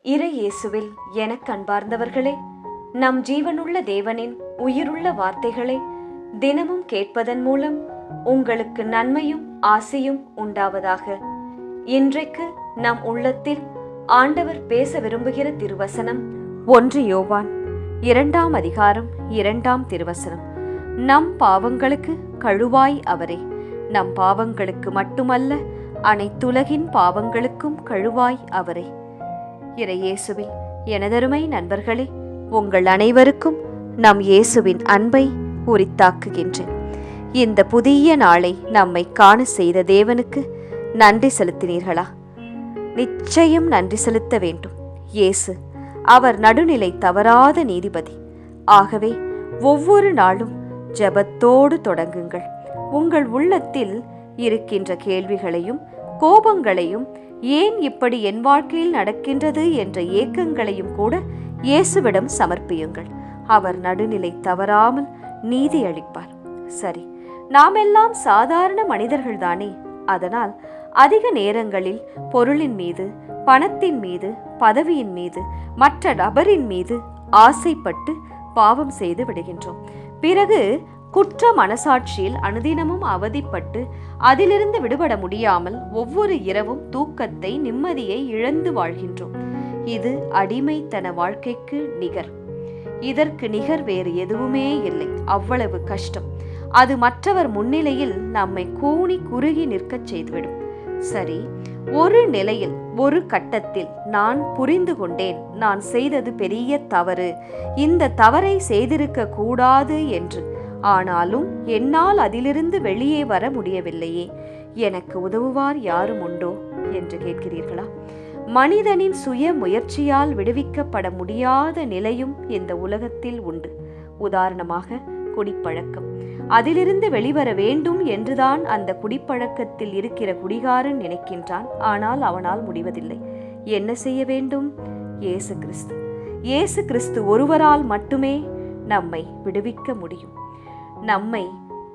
இறை இயேசுவில் எனக் அன்பார்ந்தவர்களே, நம் ஜீவனுள்ள தேவனின் உயிருள்ள வார்த்தைகளை தினமும் கேட்பதன் மூலம் உங்களுக்கு நன்மையும் ஆசையும் உண்டாவதாக. இன்றைக்கு நம் உள்ளத்தில் ஆண்டவர் பேச விரும்புகிற திருவசனம் 1 யோவான் 2ஆம் அதிகாரம் 2ஆம் திருவசனம். நம் பாவங்களுக்கு கழுவாய் அவரே, நம் பாவங்களுக்கு மட்டுமல்ல அனைத்துலகின் பாவங்களுக்கும் கழுவாய் அவரே. இறை இயேசுவில் எனதருமை நண்பர்களே, உங்கள் அனைவருக்கும் நம் இயேசுவின் அன்பை உரித்தாக்குகின்றேன். இந்த புதிய நாளை நம்மை காண செய்த தேவனுக்கு நன்றி செலுத்தினீர்களா? நிச்சயம் நன்றி செலுத்த வேண்டும். இயேசு அவர் நடுநிலை தவறாத நீதிபதி. ஆகவே ஒவ்வொரு நாளும் ஜெபத்தோடு தொடங்குங்கள். உங்கள் உள்ளத்தில் இருக்கின்ற கேள்விகளையும் கோபங்களையும், ஏன் இப்படி என் வாழ்க்கையில் நடக்கின்றது என்ற ஏக்கங்களையும் கூட இயேசுவிடம் சமர்ப்பியுங்கள். அவர் நடுநிலை தவறாமல் நீதி அளிப்பார். சரி, நாம் எல்லாம் சாதாரண மனிதர்கள்தானே. அதனால் அதிக நேரங்களில் பொருளின் மீது, பணத்தின் மீது, பதவியின் மீது, மற்ற நபரின் மீது ஆசைப்பட்டு பாவம் செய்து விடுகின்றோம். பிறகு குற்ற மனசாட்சியில் அனுதினமும் அவதிப்பட்டு அதிலிருந்து விடுபட முடியாமல் ஒவ்வொரு இரவும் தூக்கத்தை, நிம்மதியை இழந்து வாழ்கின்றோம். இது அடிமைத்தன வாழ்க்கைக்கு நிகர். இதற்கு நிகர் வேறு எதுவுமே இல்லை. அவ்வளவு கஷ்டம். அது மற்றவர் முன்னிலையில் நம்மை கூனி குறுகி நிற்கச் செய்துவிடும். சரி, ஒரு நிலையில், ஒரு கட்டத்தில் நான் புரிந்து கொண்டேன், நான் செய்தது பெரிய தவறு, இந்த தவறை செய்திருக்க கூடாது என்று. ஆனாலும் என்னால் அதிலிருந்து வெளியே வர முடியவில்லையே, எனக்கு உதவுவார் யாரும் உண்டோ என்று கேட்கிறீர்களா? மனிதனின் சுய முயற்சியால் விடுவிக்கப்பட முடியாத நிலையும் இந்த உலகத்தில் உண்டு. உதாரணமாக குடிப்பழக்கம். அதிலிருந்து வெளிவர வேண்டும் என்றுதான் அந்த குடிப்பழக்கத்தில் இருக்கிற குடிகாரன் நினைக்கின்றான். ஆனால் அவனால் முடிவதில்லை. என்ன செய்ய வேண்டும்? இயேசு கிறிஸ்து. இயேசு கிறிஸ்து ஒருவரால் மட்டுமே நம்மை விடுவிக்க முடியும். நம்மை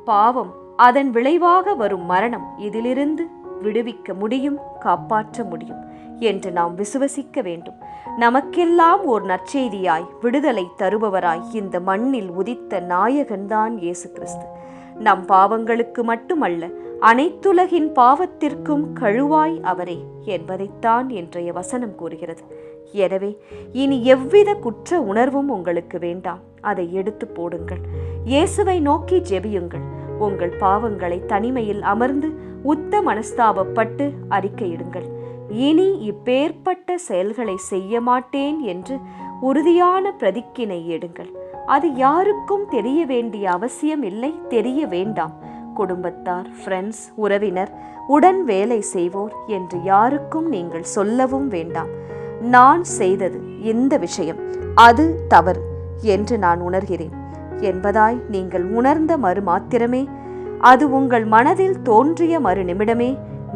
பாவம், அதன் விளைவாக வரும் மரணம், இதிலிருந்து விடுவிக்க முடியும், காப்பாற்ற முடியும் என்று நாம் விசுவசிக்க வேண்டும். நமக்கெல்லாம் ஓர் நற்செய்தியாய், விடுதலை தருபவராய் இந்த மண்ணில் உதித்த நாயகன்தான் இயேசு கிறிஸ்து. நம் பாவங்களுக்கு மட்டுமல்ல, அனைத்துலகின் பாவத்திற்கும் கழுவாய் அவரே என்பதைத்தான் இன்றைய வசனம் கூறுகிறது. எனவே இனி எவ்வித குற்ற உணர்வும் உங்களுக்கு வேண்டாம். அதை எடுத்து போடுங்கள். இயேசுவை நோக்கி ஜெபியுங்கள். உங்கள் பாவங்களை தனிமையில் அமர்ந்து உத்த மனஸ்தாபப்பட்டு அறிக்கையிடுங்கள். இனி இப்பேற்பட்ட செயல்களை செய்ய மாட்டேன் என்று உறுதியான பிரதிக்கினை எடுங்கள். அது யாருக்கும் தெரிய வேண்டிய அவசியம் இல்லை, தெரிய வேண்டாம். குடும்பத்தார், ஃப்ரெண்ட்ஸ், உறவினர், உடன் வேலை செய்வோர் என்று யாருக்கும் நீங்கள் சொல்லவும் வேண்டாம். நான் செய்தது இந்த விஷயம், அது தவறு என்று நான் உணர்கிறேன் என்பதாய் நீங்கள் உணர்ந்த மறு மாத்திரமே, அது உங்கள் மனதில் தோன்றிய மறு நிமிடமே,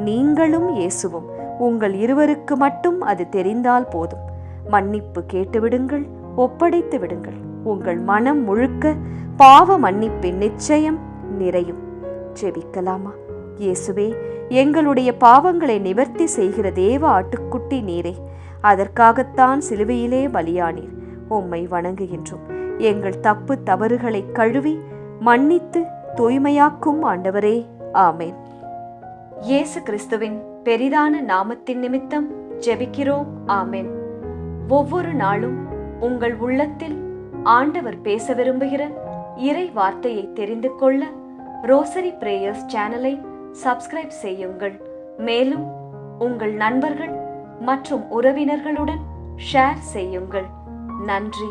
நீங்களும் இயேசுவும் உங்கள் இருவருக்கு மட்டும் அது தெரிந்தால் போதும். மன்னிப்பு கேட்டுவிடுங்கள், ஒப்படைத்து விடுங்கள். உங்கள் மனம் முழுக்க பாவ மன்னிப்பின் நிச்சயம் நிறையும். ஜெபிக்கலாமா? இயேசுவே, எங்களுடைய பாவங்களை நிவர்த்தி செய்கிற தேவ ஆட்டுக்குட்டி நீரே, அதற்காகத்தான் சிலுவையிலே பலியானீர். உம்மை வணங்குகின்றோம். எங்கள் தப்பு தவறுகளை கழுவி மன்னித்து தூய்மையாக்கும் ஆண்டவரே, ஆமேன். இயேசு கிறிஸ்துவின் பெரிதான நாமத்தின் நிமித்தம் ஜெபிக்கிறோம், ஆமேன். ஒவ்வொரு நாளும் உங்கள் உள்ளத்தில் ஆண்டவர் பேச விரும்புகிற இறை வார்த்தையை தெரிந்து கொள்ள ரோசரி பிரேயர்ஸ் சேனலை சப்ஸ்கிரைப் செய்யுங்கள். மேலும் உங்கள் நண்பர்கள் மற்றும் உறவினர்களுடன் ஷேர் செய்யுங்கள். நன்றி.